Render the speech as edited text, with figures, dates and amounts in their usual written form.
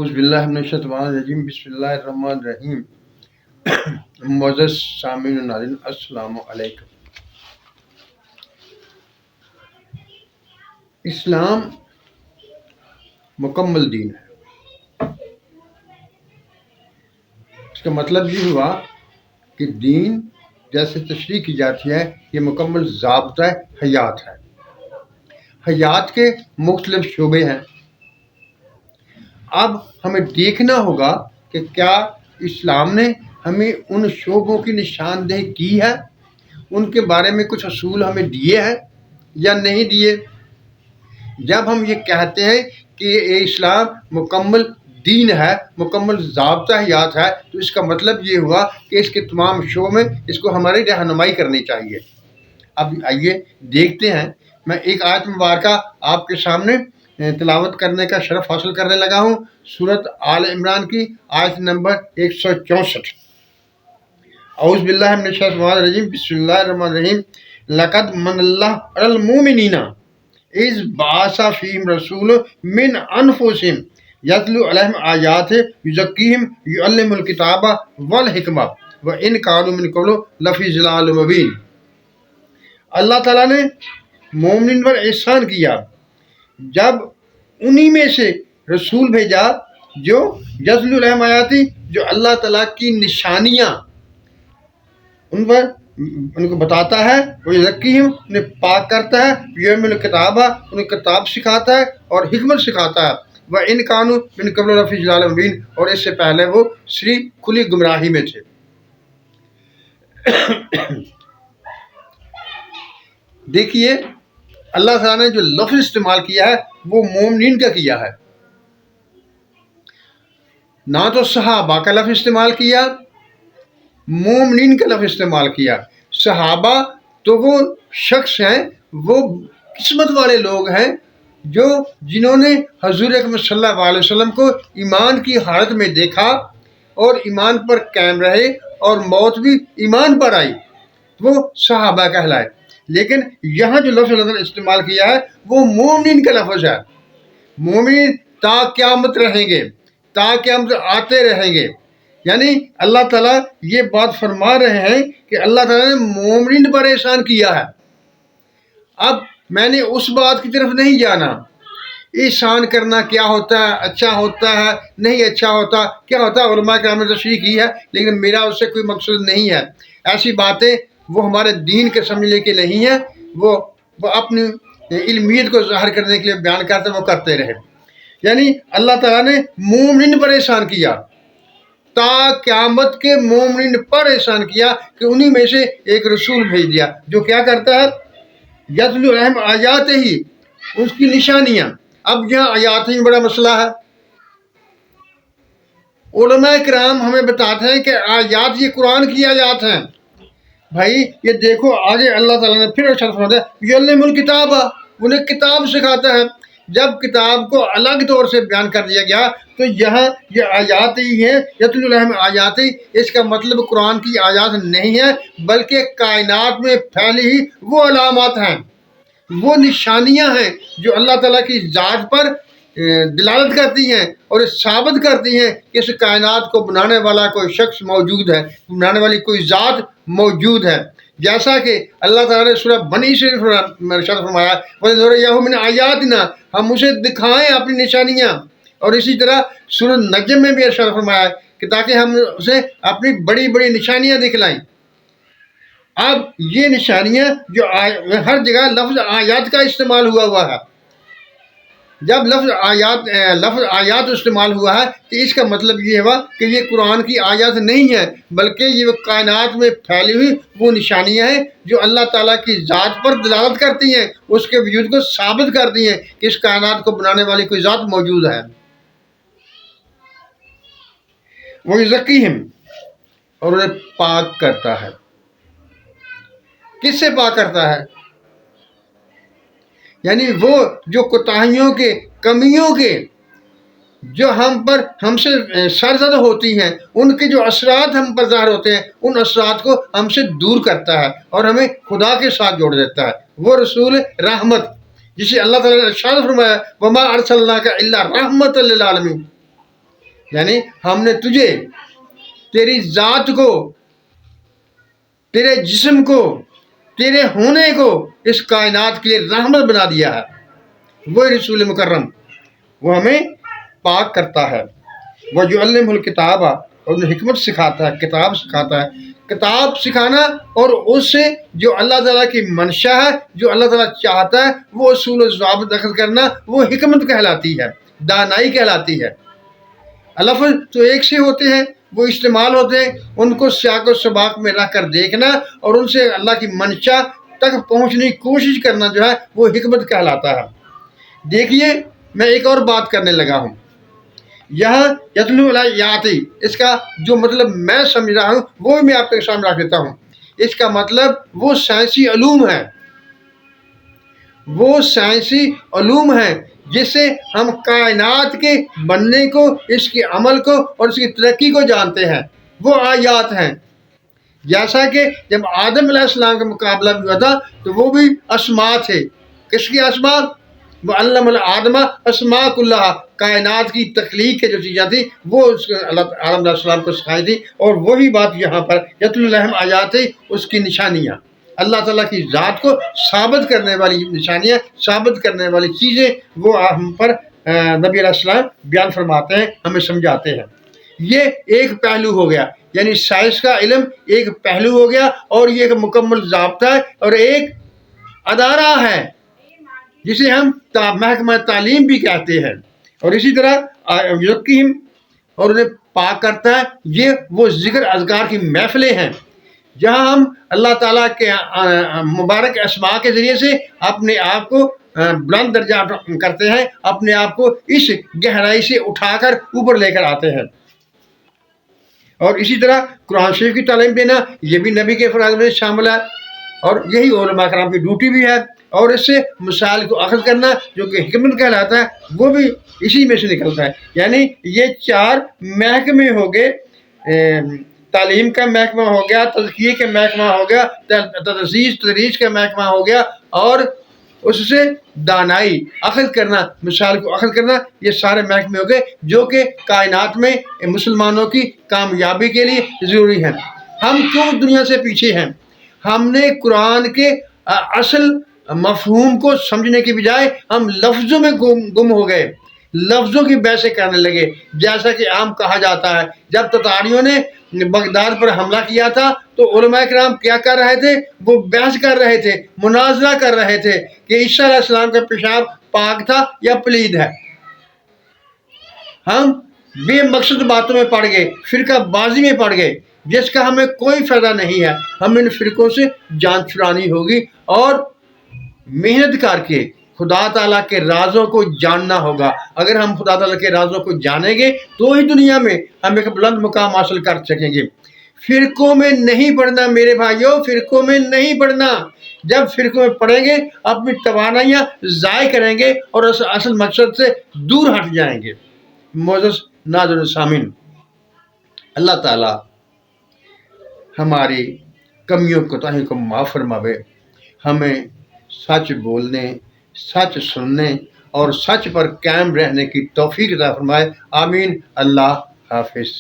اعوذ باللہ من الشیطان الرجیم بسم اللہ الرحمن الرحیم۔ معزز سامعین و ناظرین السلام علیکم۔ اسلام مکمل دین ہے۔ اس کا مطلب یہ ہوا کہ دین جیسے تشریح کی جاتی ہے یہ مکمل ضابطہ حیات ہے۔ حیات کے مختلف شعبے ہیں۔ اب ہمیں دیکھنا ہوگا کہ کیا اسلام نے ہمیں ان شعبوں کی نشاندہی کی ہے، ان کے بارے میں کچھ اصول ہمیں دیے ہیں یا نہیں دیے۔ جب ہم یہ کہتے ہیں کہ یہ اسلام مکمل دین ہے، مکمل ضابطہ حیات ہے، تو اس کا مطلب یہ ہوا کہ اس کے تمام شعبوں میں اس کو ہماری رہنمائی کرنی چاہیے۔ اب آئیے دیکھتے ہیں۔ میں ایک آیت مبارکہ آپ کے سامنے تلاوت کرنے کا شرف حاصل کرنے لگا ہوں۔ سورۃ آل عمران کی آیت نمبر 164۔ اعوذ باللہ من الشیطان الرجیم بسم اللہ الرحمن الرحیم۔ لقد من اللہ علی المؤمنین اذ بعث فیہم رسولا من انفسہم یتلو علیہم آیاتہ یزکیہم یعلمہم الکتاب والحکمہ وان کانوا من قبل لفی ضلال مبین۔ اللہ تعالیٰ نے مومنین پر احسان کیا جب انہی میں سے رسول بھیجا جو یتلو علیہم آیاتی، جو اللہ تعالیٰ کی نشانیاں ان کو بتاتا ہے، وہ یزکیہم انہیں پاک کرتا ہے، یعلمہم الکتاب انہیں کتاب سکھاتا ہے اور حکمت سکھاتا ہے، وَإِن كَانُوا مِن قَبْلُ لَفِي ضَلَالٍ مُبِينٍ، اور اس سے پہلے وہ سری کھلی گمراہی میں تھے۔ دیکھیے اللہ تعالیٰ نے جو لفظ استعمال کیا ہے وہ مومنین کا کیا ہے، نہ تو صحابہ کا لفظ استعمال کیا، مومنین کا لفظ استعمال کیا۔ صحابہ تو وہ شخص ہیں، وہ قسمت والے لوگ ہیں جو جنہوں نے حضور اکرم صلی اللہ علیہ وسلم کو ایمان کی حالت میں دیکھا اور ایمان پر قائم رہے اور موت بھی ایمان پر آئی، وہ صحابہ کہلائے۔ لیکن یہاں جو لفظ اللہ نے استعمال کیا ہے وہ مومنین کا لفظ ہے۔ مومن تا قیامت رہیں گے، تا قیامت آتے رہیں گے، یعنی اللہ تعالیٰ یہ بات فرما رہے ہیں کہ اللہ تعالیٰ نے مومنین پر احسان کیا ہے۔ اب میں نے اس بات کی طرف نہیں جانا احسان کرنا کیا ہوتا ہے، اچھا ہوتا ہے نہیں اچھا ہوتا، کیا ہوتا ہے، علماء کرام نے تشریح کی ہے، لیکن میرا اس سے کوئی مقصد نہیں ہے۔ ایسی باتیں وہ ہمارے دین کے سمجھنے کے نہیں ہیں، وہ اپنی علمیت کو ظاہر کرنے کے لیے بیان کرتے وہ کرتے رہے۔ یعنی اللہ تعالیٰ نے مومنین پر احسان کیا، تا قیامت کے مومنین پر احسان کیا کہ انہی میں سے ایک رسول بھیج دیا جو کیا کرتا ہے، یتلو علیہم آیات ہی، اس کی نشانیاں۔ اب یہاں آیات ہی بڑا مسئلہ ہے۔ علماء کرام ہمیں بتاتے ہیں کہ آیات یہ قرآن کی آیات ہیں۔ بھائی یہ دیکھو آگے اللہ تعالیٰ نے پھر ارشاد فرمایا یعلمہم الکتاب، انہیں کتاب سکھاتا ہے۔ جب کتاب کو الگ طور سے بیان کر دیا گیا تو یہاں یہ آیات ہی ہیں، یتلو علیہم آیات ہی، اس کا مطلب قرآن کی آیات نہیں ہے بلکہ کائنات میں پھیلی ہی وہ علامات ہیں، وہ نشانیاں ہیں جو اللہ تعالیٰ کی ذات پر دلالت کرتی ہیں اور ثابت کرتی ہیں کہ اس کائنات کو بنانے والا کوئی شخص موجود ہے، بنانے والی کوئی ذات موجود ہے۔ جیسا کہ اللہ تعالیٰ نے سورہ بنی اسرائیل میں ارشاد فرمایا وَلِنُرِيَهُ مِنْ آیَاتِنَا، ہم اسے دکھائیں اپنی نشانیاں، اور اسی طرح سورہ نجم میں بھی ارشاد فرمایا کہ تاکہ ہم اسے اپنی بڑی بڑی نشانیاں دکھلائیں۔ اب یہ نشانیاں جو ہر جگہ لفظ آیات کا استعمال ہوا ہے، جب لفظ آیات استعمال ہوا ہے تو اس کا مطلب یہ ہوا کہ یہ قرآن کی آیات نہیں ہے بلکہ یہ کائنات میں پھیلی ہوئی وہ نشانیاں ہیں جو اللہ تعالیٰ کی ذات پر دلالت کرتی ہیں، اس کے وجود کو ثابت کرتی ہیں کہ اس کائنات کو بنانے والی کوئی ذات موجود ہے۔ وَيُزَكِّيهِمْ، اور انہیں پاک کرتا ہے۔ کس سے پاک کرتا ہے؟ یعنی وہ جو کوتاہیوں کے، کمیوں کے جو ہم سے سرزد ہوتی ہیں، ان کے جو اثرات ہم پر ظاہر ہوتے ہیں، ان اثرات کو ہم سے دور کرتا ہے اور ہمیں خدا کے ساتھ جوڑ دیتا ہے۔ وہ رسول رحمت جسے اللہ تعالیٰ نے ارشاد فرمایا وَمَا أَرْسَلْنَاكَ إِلَّا رَحْمَةً لِلْعَالَمِينَ، یعنی ہم نے تجھے، تیری ذات کو، تیرے جسم کو، تیرے ہونے کو اس کائنات کے لیے رحمت بنا دیا ہے۔ وہ رسول مکرم، وہ ہمیں پاک کرتا ہے، وہ جو علم الکتاب، اور انہیں حکمت سکھاتا ہے، کتاب سکھاتا ہے۔ کتاب سکھانا اور اس سے جو اللہ تعالیٰ کی منشا ہے، جو اللہ تعالیٰ چاہتا ہے، وہ اصول و ضوابط اخذ کرنا، وہ حکمت کہلاتی ہے، دانائی کہلاتی ہے۔ لفظ تو ایک سے ہوتے ہیں، وہ استعمال ہوتے ہیں، ان کو سیاق و سباق میں رکھ کر دیکھنا اور ان سے اللہ کی منشا تک پہنچنے کی کوشش کرنا جو ہے وہ حکمت کہلاتا ہے۔ دیکھیے، میں ایک اور بات کرنے لگا ہوں یہاں، یتلو علیاتی، اس کا جو مطلب میں سمجھ رہا ہوں وہ بھی میں آپ کے سامنے رکھ دیتا ہوں۔ اس کا مطلب وہ سائنسی علوم ہے، وہ سائنسی علوم ہیں جس سے ہم کائنات کے بننے کو، اس کے عمل کو اور اس کی ترقی کو جانتے ہیں، وہ آیات ہیں۔ جیسا کہ جب آدم علیہ السلام کا مقابلہ بھی ہوا تھا تو وہ بھی اسماء تھے۔ کس کی اسماء؟ وہ علم الآدم اسماء کلھا، کائنات کی تخلیق کے جو چیزیں تھیں وہ آدم علیہ السلام کو سکھائی تھی، اور وہی بات یہاں پر یتلو علیہم آیات، اس کی نشانیاں، اللہ تعالیٰ کی ذات کو ثابت کرنے والی نشانیاں، ثابت کرنے والی چیزیں وہ ہم پر نبی علیہ السلام بیان فرماتے ہیں، ہمیں سمجھاتے ہیں۔ یہ ایک پہلو ہو گیا، یعنی سائنس کا علم ایک پہلو ہو گیا، اور یہ ایک مکمل ضابطہ ہے اور ایک ادارہ ہے جسے ہم محکمہ تعلیم بھی کہتے ہیں۔ اور اسی طرح یقین اور انہیں پاک کرتا ہے، یہ وہ ذکر اذکار کی محفلیں ہیں جہاں ہم اللہ تعالیٰ کے مبارک اسماء کے ذریعے سے اپنے آپ کو بلند درجہ کرتے ہیں، اپنے آپ کو اس گہرائی سے اٹھا کر اوپر لے کر آتے ہیں۔ اور اسی طرح قرآن شریف کی تعلیم دینا، یہ بھی نبی کے فرائض میں شامل ہے، اور یہی علماء کرام کی ڈیوٹی بھی ہے۔ اور اس سے مسائل کو اخذ کرنا جو کہ حکمت کہلاتا ہے، وہ بھی اسی میں سے نکلتا ہے۔ یعنی یہ چار محکمے ہو گئے، تعلیم کا محکمہ ہو گیا، تزکیے کا محکمہ ہو گیا، تدریس کا محکمہ ہو گیا، اور اس سے دانائی اخذ کرنا، مسائل کو اخذ کرنا، یہ سارے محکمے ہو گئے جو کہ کائنات میں مسلمانوں کی کامیابی کے لیے ضروری ہیں۔ ہم کیوں دنیا سے پیچھے ہیں؟ ہم نے قرآن کے اصل مفہوم کو سمجھنے کی بجائے ہم لفظوں میں گم ہو گئے، لفظوں کی بحثیں کرنے لگے۔ جیسا کہ عام کہا جاتا ہے، جب تتاریوں نے بغداد پر حملہ کیا تھا تو علماء کرام کیا کر رہے تھے؟ وہ بحث کر رہے تھے، مناظرہ کر رہے تھے کہ عیسیٰ علیہ السلام کا پیشاب پاک تھا یا پلید ہے۔ ہم بے مقصد باتوں میں پڑ گئے، فرقہ بازی میں پڑ گئے، جس کا ہمیں کوئی فائدہ نہیں ہے۔ ہمیں ان فرقوں سے جان چھڑانی ہوگی اور محنت کر کے خدا تعالیٰ کے رازوں کو جاننا ہوگا۔ اگر ہم خدا تعالیٰ کے رازوں کو جانیں گے تو ہی دنیا میں ہم ایک بلند مقام حاصل کر سکیں گے۔ فرقوں میں نہیں پڑھنا میرے بھائیوں، فرقوں میں نہیں پڑھنا۔ جب فرقوں میں پڑھیں گے اپنی توانائیاں ضائع کریں گے اور اصل مقصد سے دور ہٹ جائیں گے۔ معزز ناظرین سامعین، اللہ تعالیٰ ہماری کمیوں کوتاہیوں کو معاف فرماوے، ہمیں سچ بولنے، سچ سننے اور سچ پر قائم رہنے کی توفیق عطا فرمائے۔ آمین۔ اللہ حافظ۔